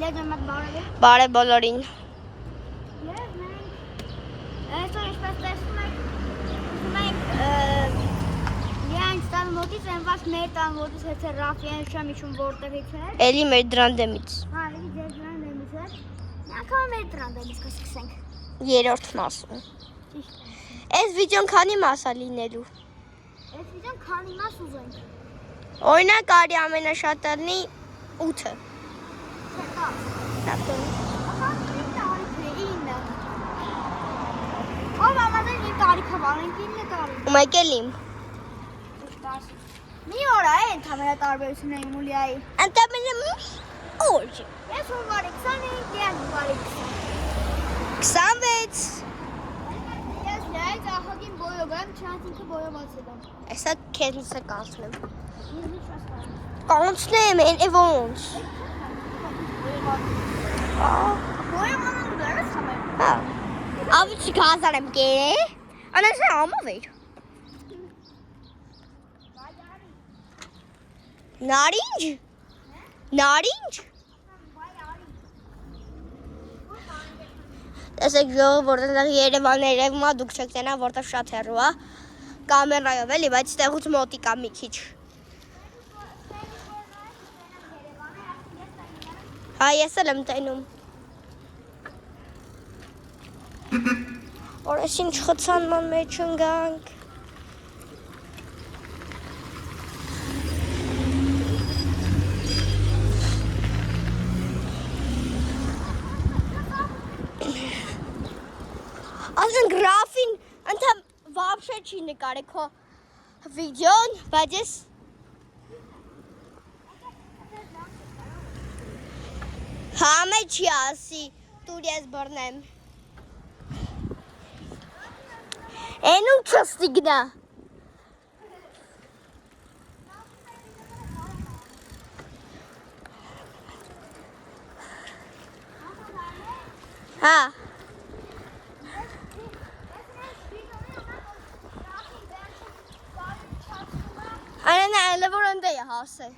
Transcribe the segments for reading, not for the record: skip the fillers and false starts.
Ջամատ բարև։ Բարև բոլորին։ Եվ մենք այսօր ինչպես տեսնում եք, միայն տան մոտից ենված մեր տան մոտից հեծե Ռաֆիան շամ իջում որտեղից է։ Էլի մեր դրան դեմից։ Հա, էլի ձեր դրան դեմից է։ Անգամ մեր դրան դեմից կսկսենք։ Երրորդ մասը։ Ճիշտ է։ Այս վիդեոն քանի մաս է լինելու։ Այս վիդեոն քանի մաս ուզենք։ Օրինակ արի ամենաշատը լինի 8-ը։ Ահա 9 տարիք է 9։ Ով ամեն ինչ տարիքը վարենք 9 տարի։ Ու մեկ էլ իմ։ Մի օր է ընդհանրապես տարբերությունը իմ ու Լիայի։ Ընդամենը օր։ Ես ով վարի 25, Լիան վարի 26։ Ես Լիայի ծախագին բոյով եմ, չանց ինքը բոյովացել եմ։ Այսա քեզ է կանցնեմ։ Ես մի չասկանում։ Կանցնեմ, ոնց։ Բոյովանում դերս համեր։ Հա։ Ավիճի գազար եմ կե։ Անես ամով էր։ Նարինջ։ Նարինջ։ Տեսեք ժողովուրդ, այնտեղ Երևանն երևում է, դուք չեք տենա, որտեղ շատ հեռու է։ Կամերայով էլի, բայց ստեղուց մոտիկ է մի քիչ։ Հա, ես էլ եմ տենում։ Օրես ինչ խցանման մեջ ընգանք։ Ասենք Ռաֆին ընդհանրապես вообще չի նկարել քո վիդեոն, բայց ես համե չի ասի, տուր ես բռնեմ։ Էնում չստիգնա։ Հա։ Այնն այլը որ ընդ է հասե։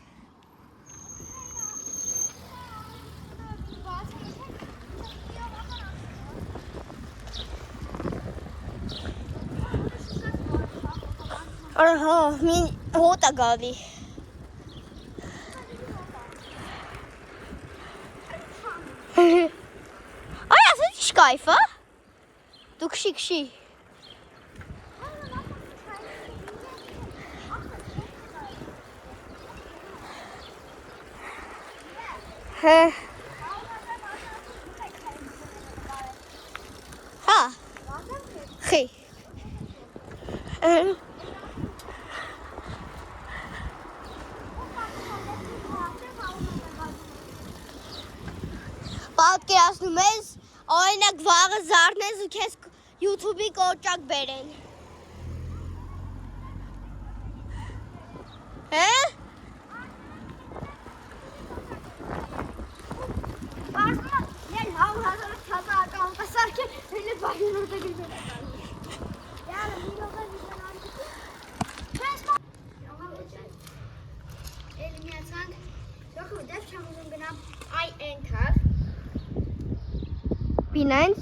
Ահա, մի հոտ է գալի։ Այ ասես ինչ կայֆ է։ Դու քշի։ Հա։ Հա։ Խի։ Պատկերացնում ես, օրինակ վաղը զարնես ու քեզ YouTube-ի կոճակ բերեն։ Հե՞։ Բարսմա, ես հաղորդազորը չածական կսարք է, հելը բայնորդ է գիզել։ Յալը, մի լոգը վիզանարի կտի։ Չես մա։ Էլի միացանք, դոխու դեպ չեմ ուզում գնամ այ ենթար։ Բինայնց։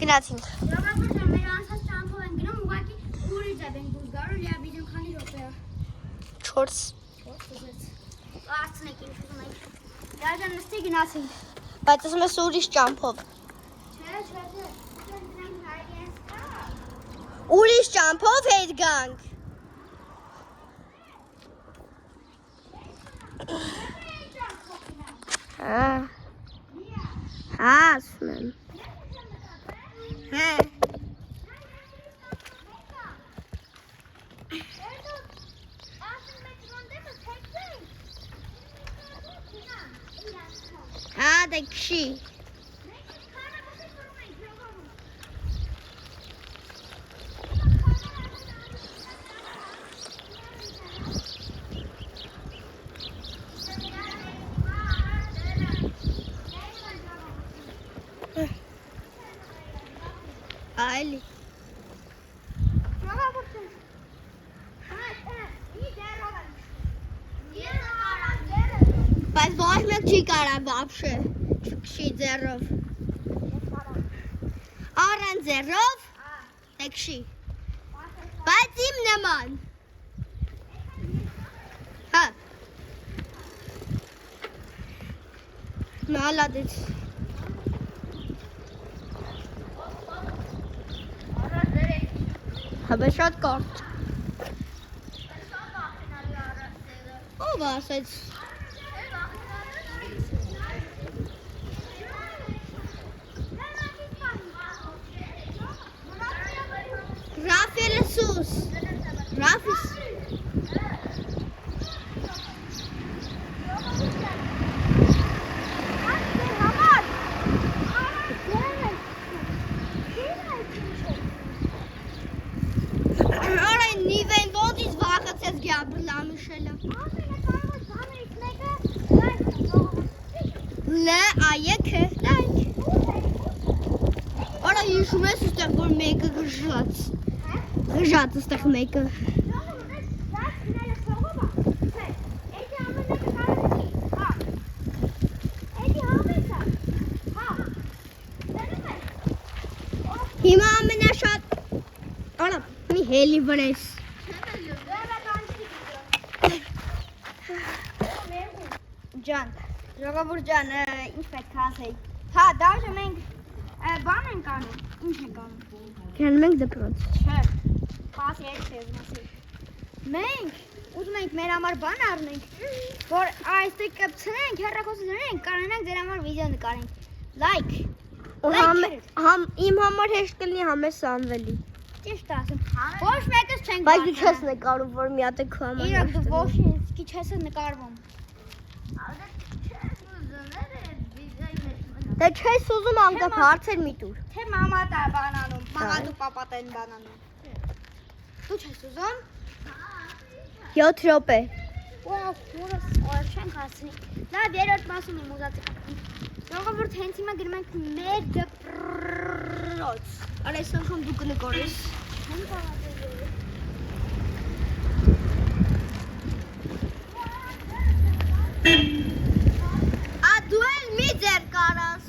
Գնացինք։ Լոգապը չեմ մեր անցած ճամփով են գնում, ուղակի ուրից է բենք դուզ գարու, լիա բիդում քանի րոպե է։ 4։ Արցնեք ինչ ուզում եք։ Լիաջան նստի գնացինք։ Բայց ասում ես ուրիշ ճամփով։ Չէ։ Դրանք հայ ես կա։ Ուրիշ ճամփով հետ գանք։ Հա։ Հա, ասում եմ։ Հա։ Հա, դե քշի։ Այլի։ Ճողավուրդ։ Հա, ի դեռ ոչ մեկ չի կարա вообще քշի ձեռով։ Առան ձեռով քշի։ Բայց իմ նման։ Հա։ Մալադից։ Հաբե շատ կորտ։ Ով ասեց։ Ռաֆել սուս։ Ռաֆիս։ Արա նիվեն ոնից վախեցես Գաբրիելա Միշելը։ Լե այեքը լայք։ Արա հիշում ես այստեղ որ մեկը գժած։ Գժած այստեղ մեկը։ Հիմա ամենաշատ Արա մի հելի վրես։ Ջան, ժողովուրդ ջան, ինչ պետք է ասեի։ Հա, դաժե մենք բան ենք անում, ինչ ենք անում։ Գնում ենք դպրոց։ Չէ, պասի հետ չես մասի։ Մենք ուզում ենք մեր համար բան առնենք, որ այստեղ կպցնենք, հեռախոսը դնենք, կարողանանք ձեր համար վիդեո նկարենք։ Լայք։ Իմ համար հեշտ կլինի համես Սամվելի։ Ճիշտ ասում։ Ոչ մեկս չենք Բայց դու չես նկարում, որ մի հատ է քո համար։ Իրոք դու ոչ ինձ չես նկարվում։ Դե չես ուզում անկապ հարցեր մի տուր։ Թե մամա տա բանանում, մամա դու պապա տեն բանանում։ Դու չես ուզում։ 7 րոպե։ Որ չենք հասցնի։ Լավ, երրորդ մասում իմ ուզածը։ Ժողովուրդ հենց հիմա գնում ենք մեր դպրոց։ Արա ես անգամ դու կնկարես։ Դու էլ մի ձեր կարաս։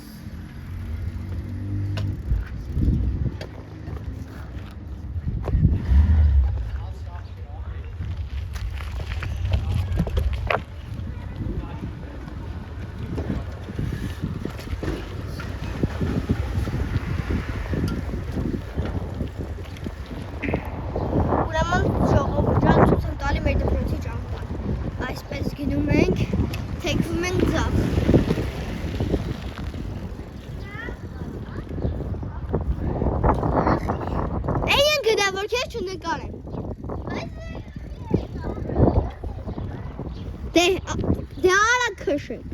Ուրեմն ժողովուրդ ջան ցույց եմ տալի մեր դպրոցի ճամփան։ Այսպես գնում ենք, թեքվում ենք ձախ։ Այն գնա որ քեզ չնկարեմ։ Դե արա քշեք։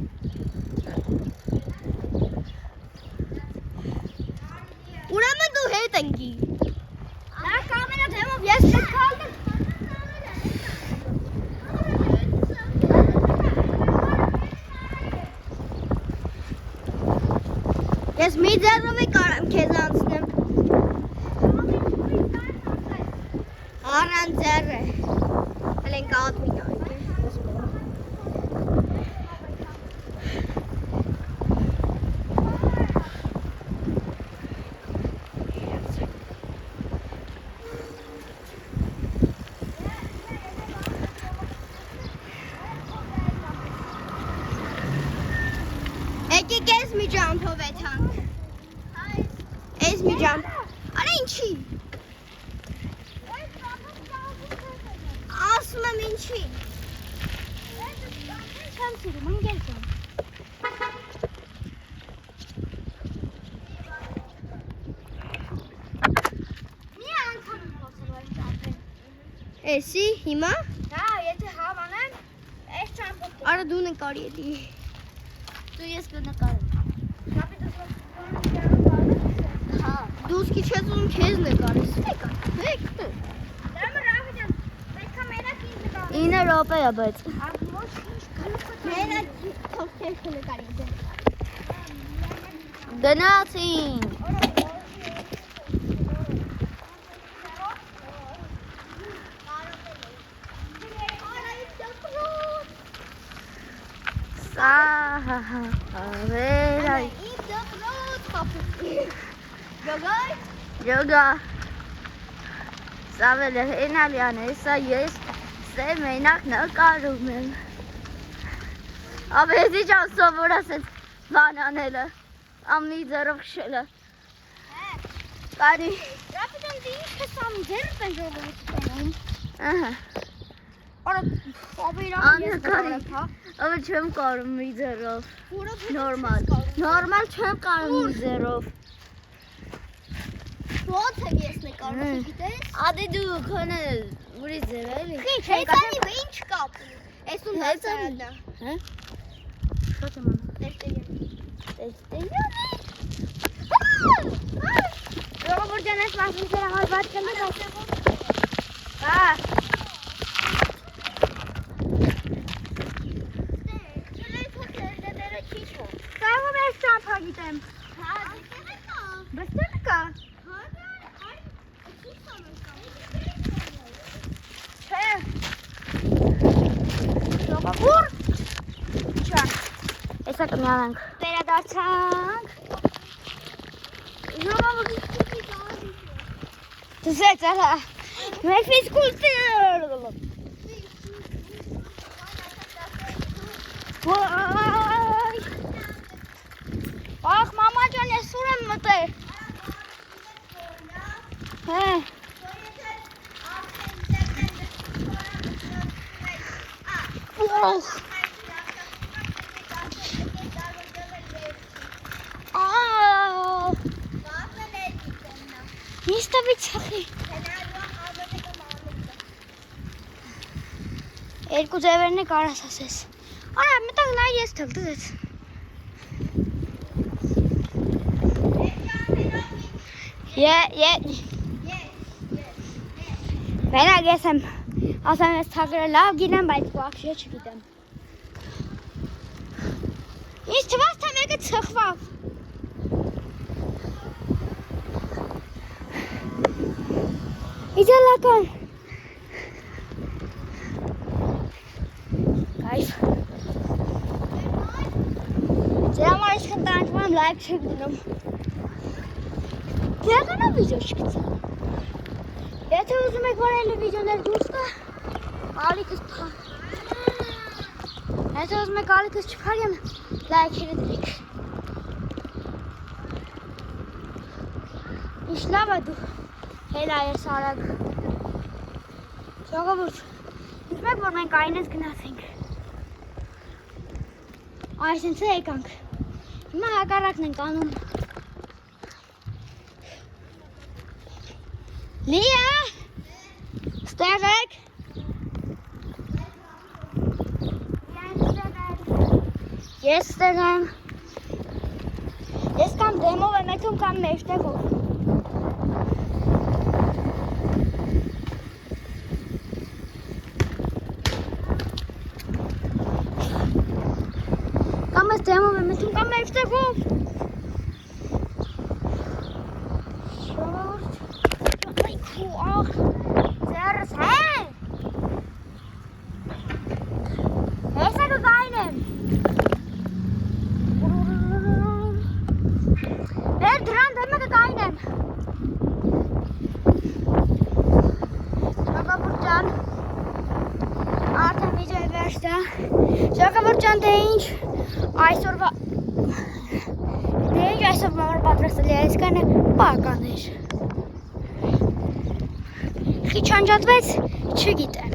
Ուրեմն դու հետ ընկի։ Դա կամերա դեմով ես չքալդեմ։ Ես մի ձեռով է կարամ քեզ անցնեմ։ Առան ձեռը։ Հələ ենք ադմին այգ է։ Եկեք ես մի ջամփով եթանք։ Ես մի ջամփ։ Արա ինչի։ Ասում եմ ինչի։ Չեմ սիրում, ընկել եմ։ Մի անգամ խոսելու այս ճամփեն։ Էսի հիմա։ Հա, եթե հավանեմ, այս ճամփը։ Արա դու նկարի էլի։ Դու ես կնկարեմ։ Շապի դու Հա, դու սկի չես ուզում քեզ նկարես։ Եկա։ Դրամը Ռավիջան, պետք է մենակ ինձ նկարեմ։ 9 րոպե է բայց։ Ահմոչ ինչ գլուխը Մենակ թող քեզ նկարի դե։ Գնացին։ Վերայ։ Իմ դպրոց խապուկի։ Գագայ։ Յոգա։ Սավելը հենալյան է, սա ես սե մենակ նկարում եմ։ Ավեզի ճան սովոր ասեց բան անելը, ամնի ձերով քշելը։ Կարի։ Ռապիտան դի ինչ կսամի ձերդ են ժողովություն։ Ահա։ Արա ավերա ես Կարի։ կարա։ Ավ չեմ կարում մի ձերով։ Որով Նորմալ։ Նորմալ չեմ կարում մի ձերով։ ո՞նց է ես նկարում, գիտես։ Ադե դու քոնը ուրի ձեր էլի։ Ինչ հեծանի ինչ կապ։ Էսուն Հեծանի։ հացարադա։ Հա։ Շատ եմ անում։ Տերտերյան։ Տեստեյա։ Ժողովուրդյան այս մասնիկները համար բաց կնդի, բայց Հա։ Կարող եմ ես ճամփա գիտեմ։ Հա, Բստեղ կա։ Չէ։ Ժողովուրդ։ Չա։ Հեսա կմյանանք։ Վերադարձանք։ Ժողովուրդ։ Դսեց ահա։ Մեր ֆիզկուլտուր։ Վայ։ Ախ, մամա ջան, ես ուր եմ մտել։ Հե։ Ոխ։ Ահ։ Ինչ տվի ցախի։ Երկու ձևերն է կարաս ասես։ Արա, մտակ նայ ես թել, դες։ Մենակ ես եմ, ասեմ ես թակրը լավ գինեմ, բայց բախշե չգիտեմ։ Ինչ թվաց, թե մեկը ծխվավ։ Իդելական։ Կայֆ։ Ձեր համար ես խնդանջում եմ լայք չեք դնում։ Դեղանա վիդեո չգծա։ Եթե ուզում եք որ էլի վիդեոներ դուրս կա, ալիքս փա։ Եթե ուզում եք ալիքս չփարեմ, լայքերը դրեք։ Ինչ լավ է դու, հելա ես արագ։ Ժողովուրդ, ուզում եք որ մենք այնպես գնացենք։ Այսինչ եկանք։ Հիմա հակառակն ենք անում։ Լիա, ստեղ եք։ Ես ստեղ եմ։ Ես կամ դեմով եմ եթում կամ մեջտեղով։ Կամ ես դեմով եմ եթում կամ մեջտեղով։ Ախ, ձերս հեն։ Հեսա կգայն եմ։ Մեր դրան դեմը կգայն եմ։ Ժողովուրդ ջան, արդեն վիդեոյի վերջն է։ Ժողովուրդ ջան, դե ինչ այսօրվա պատրաստել է այսքանը պական էր։ Քիչ անջատվեց, չգիտեմ։